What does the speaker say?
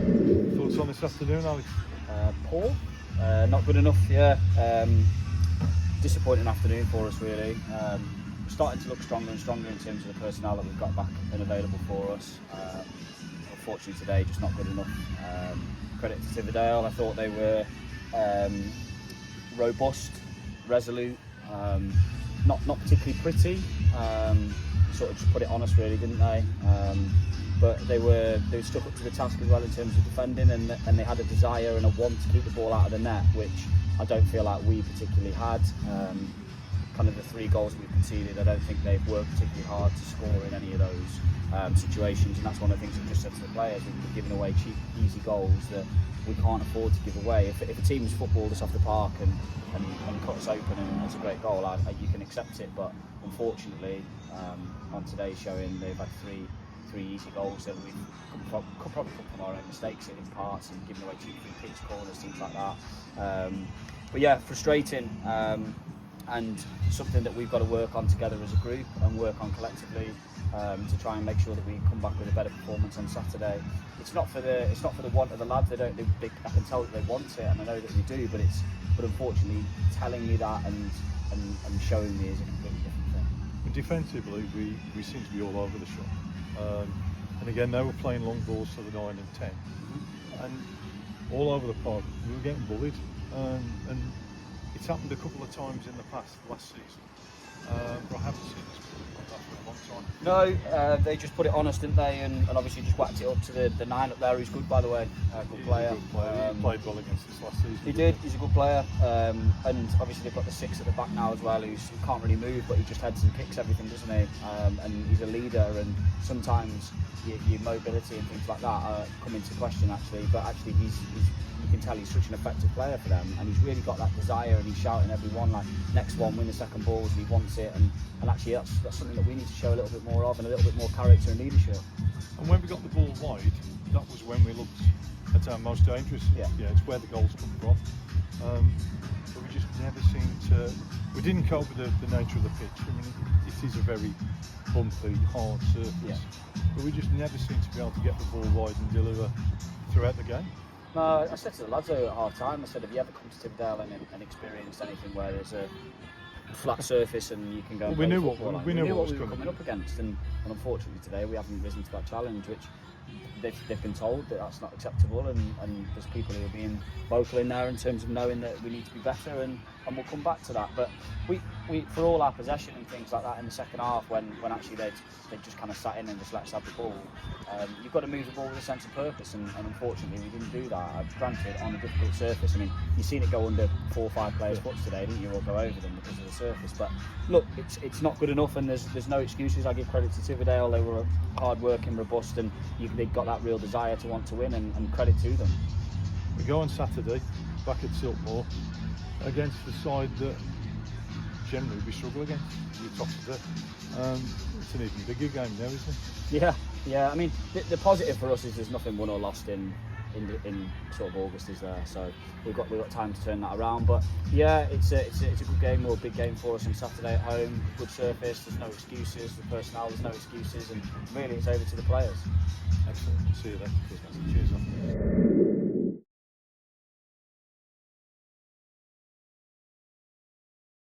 Thoughts on this afternoon, Alex? Poor, not good enough. Yeah, disappointing afternoon for us really. We're starting to look stronger and stronger in terms of the personnel that we've got back and available for us. Unfortunately today, just not good enough. Credit to Tividale. I thought they were robust, resolute, not particularly pretty. Sort of just put it on us really, didn't they? But they were stuck up to the task as well in terms of defending, and they had a desire and a want to keep the ball out of the net, which I don't feel like we particularly had. Kind of the 3 goals that we've conceded, I don't think they've worked particularly hard to score in any of those situations, and that's one of the things I've just said to the players. We're giving away cheap, easy goals that we can't afford to give away. If a team's footballed us off the park and cut us open and it's a great goal, you can accept it, but unfortunately on today's showing they've had three easy goals that we've could probably come from our own mistakes in parts and giving away cheap free kicks, corners, things like that. But yeah, frustrating, and something that we've got to work on together as a group and work on collectively to try and make sure that we come back with a better performance on Saturday. It's not for the want of the lads. I can tell that they want it, and I know that they do. But unfortunately, telling me that and showing me is a completely different thing. Defensively, we seem to be all over the shop. And again, they were playing long balls to the 9 and 10, and all over the park we were getting bullied, and it's happened a couple of times in the last season, but I haven't seen this like that for a long time. No, they just put it on us, didn't they, and obviously just whacked it up to the 9 up there, who's good, by the way, good player. He played well against us last season. He did, he's a good player, and obviously they've got the 6 at the back now as well, who can't really move, but he just heads and kicks everything, doesn't he? And he's a leader, and sometimes your mobility and things like that come into question actually, but actually you can tell he's such an effective player for them, and he's really got that desire, and he's shouting everyone like, next one, win the second balls, and he wants it, and actually that's something that we need to show a little bit more of, and a little bit more character and leadership. And when we got the ball wide, that was when we looked at our most dangerous. Yeah, it's where the goals come from. But we just never seemed to. We didn't cope with the nature of the pitch. I mean, it is a very bumpy, hard surface. Yeah. But we just never seem to be able to get the ball wide and deliver throughout the game. No, I said to the lads at half time, I said, have you ever come to Tividale and experienced anything where there's a flat surface and you can go and we knew what we were coming up against, and unfortunately today we haven't risen to that challenge, which they've been told that that's not acceptable, and there's people who are being vocal in there in terms of knowing that we need to be better, and we'll come back to that. But we for all our possession and things like that in the second half, when actually they just kind of sat in and just let us have the ball, you've got to move the ball with a sense of purpose, and unfortunately we didn't do that. Granted, on a difficult surface. I mean, you've seen it go under 4 or 5 players' foots today, didn't you, or go over them because of the surface. But look, it's not good enough, and there's no excuses. I give credit to Tividale. They were hard working, robust, and they got that real desire to want to win, and credit to them. We go on Saturday back at Siltmore against the side that generally we struggle against. You're top of it. It's an even bigger game now, isn't it? Yeah. I mean, the positive for us is there's nothing won or lost in sort of August, is there? So we've got time to turn that around. But yeah, it's a good game, or a big game for us on Saturday at home. Good surface. There's no excuses. The personnel, there's no excuses, and really it's over to the players. Excellent. See you then. Cheers.